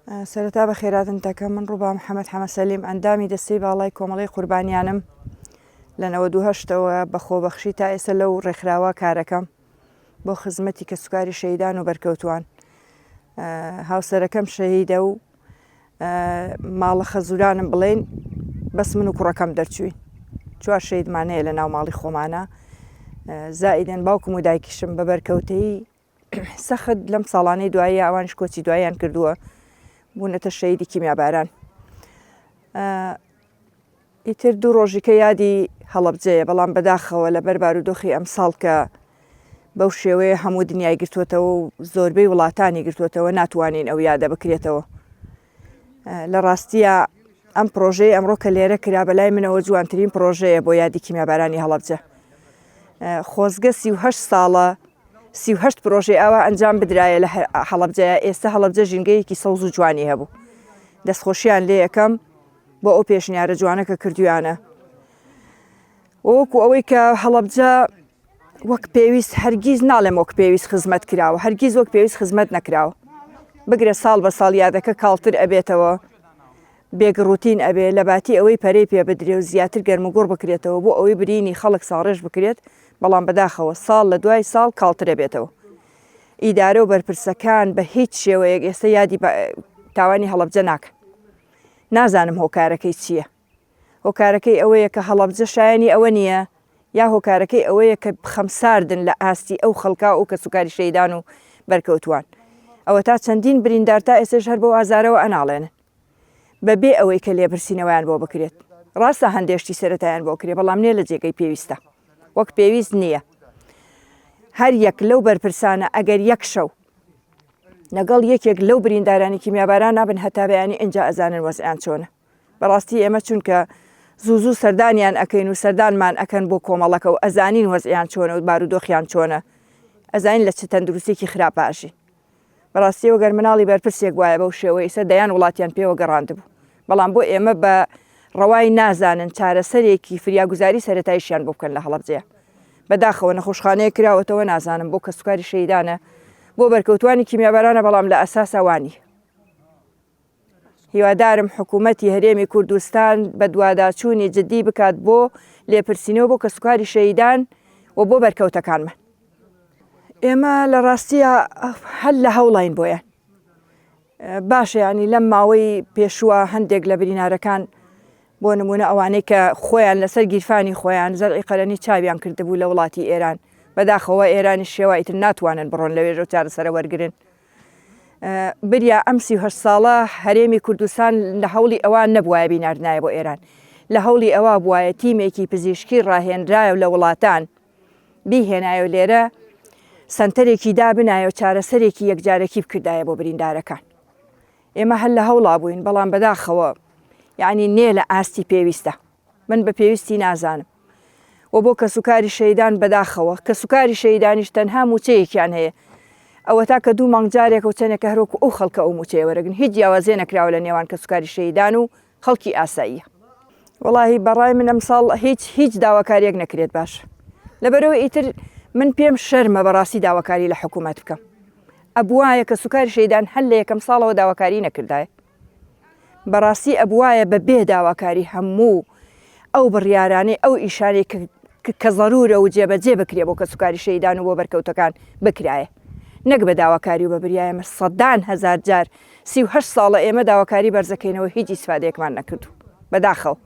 سەرەتا بە خێراتن تەکەم من ڕووبا محەممەد حەمە سەلیم ئەندامی دەستەی باڵای کۆمەڵی قوربانیانم لە 98ەوە بەخۆبەخشی تا ئێستا لەو ڕێکخراوە کارەکەم بۆ خزمەتی کە سوکاری شەهیدان و بەرکەوتووان. هاوسەرەکەم شەهیدە و ماڵە خەزورانم بڵێن بەس من و کوڕەکەم دەرچووین. چوار شەهیدمانەیە لە ناو ماڵی خۆمانە. زائیدەن باوکم و دایکیشم بە بەرکەوتەی سەخت لەم ساڵانەی دوایی ئەوانش کۆچی دواییان کردووە بوونەتە شەهیدی کیمیاباران. ئیتر دوو ڕۆژیکە یادی هەڵەبجەیە، بەڵام بەداخەوە لە بەر بارودۆخی ئەم ساڵ کە بەو شێوەیە هەموو دنیای گرتووەتەوە و زۆربەی وڵاتانی گرتووەتەوە ناتوانین ئەو یادە بکرێتەوە. لە ڕاستیە ئەم پرۆژەی ئەمڕۆ کە لێرە کرا بەلای منەوە جوانترین پرۆژەیە بۆ یادی کیمیابارانی هەڵەبجە. خۆزگە 38 ساڵە 38 پرۆژەی ئەوە ئەنجام بدرایە لە هەڵەبجەیە. ئێستا هەڵەبجە ژینگەیەکی سەوز و جوانی هەبوو. دەستخۆشییان لێ یەکەم بۆ ئەو پێشنیارە جوانەکە کردویانە. وەکو ئەوەی کە هەڵەبجە وەک پێویست هەرگیز ناڵێم وەک پێویست خزمەت کراوە، هەرگیز وەک پێویست خزمەت نەکراوە. بگرە ساڵ بە ساڵ یادەکە کاڵتر ئەبێتەوە، بێگڕوتین ئەبێ لە باتی ئەوەی پەرەی پێ بدرێ و زیاتر گەرموگوڕ بکرێتەوە بۆ ئەوەی برینی خەڵک ساڕێژ بکرێت، بەڵام بەداخەوە ساڵ لە دوای ساڵ کاڵتر ئەبێتەوە. ئیدارە و بەرپرسەکان بە هیچ شێوەیەک ئێستا یادی تاوانی هەڵەبجە ناکەن. نازانم هۆکارەکەی چییە. هۆکارەکەی ئەوەیە کە هەڵەبجە شایانی ئەوە نییە، یا هۆکارەکەی ئەوەیە کە خەمساردن لە ئاستی ئەو خەڵکا و کە سوکاری شەهیدان و بەرکەوتووان. ئەوە تا چەندین بریندار تا ئێستش هەر بەو ئازارەوە ئەناڵێنن بەبێ ئەوەی کە لێبرسینەوەیان بۆ بکرێت. ڕاستە هەندێشتی سەرەتایان بۆ کرێ، بەڵام نێ لە جێگەی پێویستە، وەک پێویست نییە. هەر یەک لەو بەرپرسانە ئەگەر یەک شەو لەگەڵ یەکێک لەو بریندارانی کیمیاباران نابن هەتا بەیانی ئینجا ئەزانن وەزعیان چۆنە. بەڕاستی ئێمە چونکە زوو سەردانیان ئەکەین و سەردانمان ئەکەن بۆ کۆمەڵەکە و ئەزانین وەزعیان چۆنە و بارودۆخیان چۆنە، ئەزانین لە چ تەندروستێکی خراپاشی. بەڕاستی وەگەر مناڵی بەرپرسێک وایە بەو شێوەیە ئێستا دەیان وڵاتیان پێوە گەڕاندبوو، بەڵام بۆ ئێمە بە ڕەوای نازانن چارەسەرێکی فریاگوزاری سەرەتاییشیان بۆ بکەن لە هەڵەبجەیە. بەداخەوە نەخۆشخانەیە کراوەتەوە نازانم بۆ کە سوکاری شەهیدانە بۆ بەرکەوتوانی کیمیابارانە، بەڵام لە ئەساس ئەوانی. هیوادارم حکوومەتی هەرێمی کوردستان بە دوواداچوونی جددی بکات بۆ لێپرسینەوە بۆ کە سوکاری شەهیدان و بۆ بەرکەوتەکانمان. ئێمە لە ڕاستیە هەل لە هەوڵین بۆیان. باشە ینی لەم ماوەی پێشووە هەندێک لە برینارەکان بۆ نمونە ئەوانەی کە خۆیان لەسەر گیرفانی خۆیان زەرعی قەرەنی چاویان کردبوو لە وڵاتی ئێران، بەداخەوە ئێرانی شێوایتر ناتوانن بڕۆن لەوێژە و چارەسەرە وەرگرن. بریا ئەم 38 ساڵە هەرێمی کوردستان لە هەوڵی ئەوان نەبووایە بیناردنایە بۆ ئێران، لە هەوڵی ئەوە بووایە تیمێکی پزیشکی ڕاهێنرایە و لە وڵاتان بیهێنایە و لێرە سەنتەرێکی دابنایە و چارەسەرێکی یەکجارەکی بکردایە بۆ بریندارەکان. ئێمە هەل لە هەوڵا بووین، بەڵام بەداخەوە یعنی نێ لە ئاستی پێویستە. من بە پێویستی نازانم. و بۆ کە سوکاری شەهیدان بەداخەوە کە سوکاری شەهیدانیش تەنها موچەیەکیان هەیە، ئەوە تا کە دوو مانگ جارێک و چەندێکە هەروەکو ئەو خەڵکە ئەو موچەیە وەرەگرن. هیچ جیاوازیە نەکراوە لە نێوان کە سوکاری شەهیدان و خەڵکی ئاساییە. وەڵاهی بەڕای من ئەم ساڵ هیچ داواکاریەک نەکرێت باش. لەبەرەوە ئیتر من پێم شەرمە بەڕاستی داواکاری لە حکوومەت بکەم. ئەبوایە کە سوکاری شەهیدان هەل لە یەکەم ساڵەوە داواکاری نەکردایە. بەڕاستی ئەبوایە بە بێ داواکاری هەموو ئەو بڕیارانەی ئەو ئیشارەی کە زەرورە و جێبەجێ بکرێ بۆ کە سوکاری شەهیدان و بۆ بەرکەوتەکان بکرایە، نەک بە داواکاری و بە بریایەمە سەدان هەزار جار 38 ساڵە ئێمە داواکاری بەرزەکەینەوە هیچ ئیسفادەیەکمان نەکردو. بەداخەوە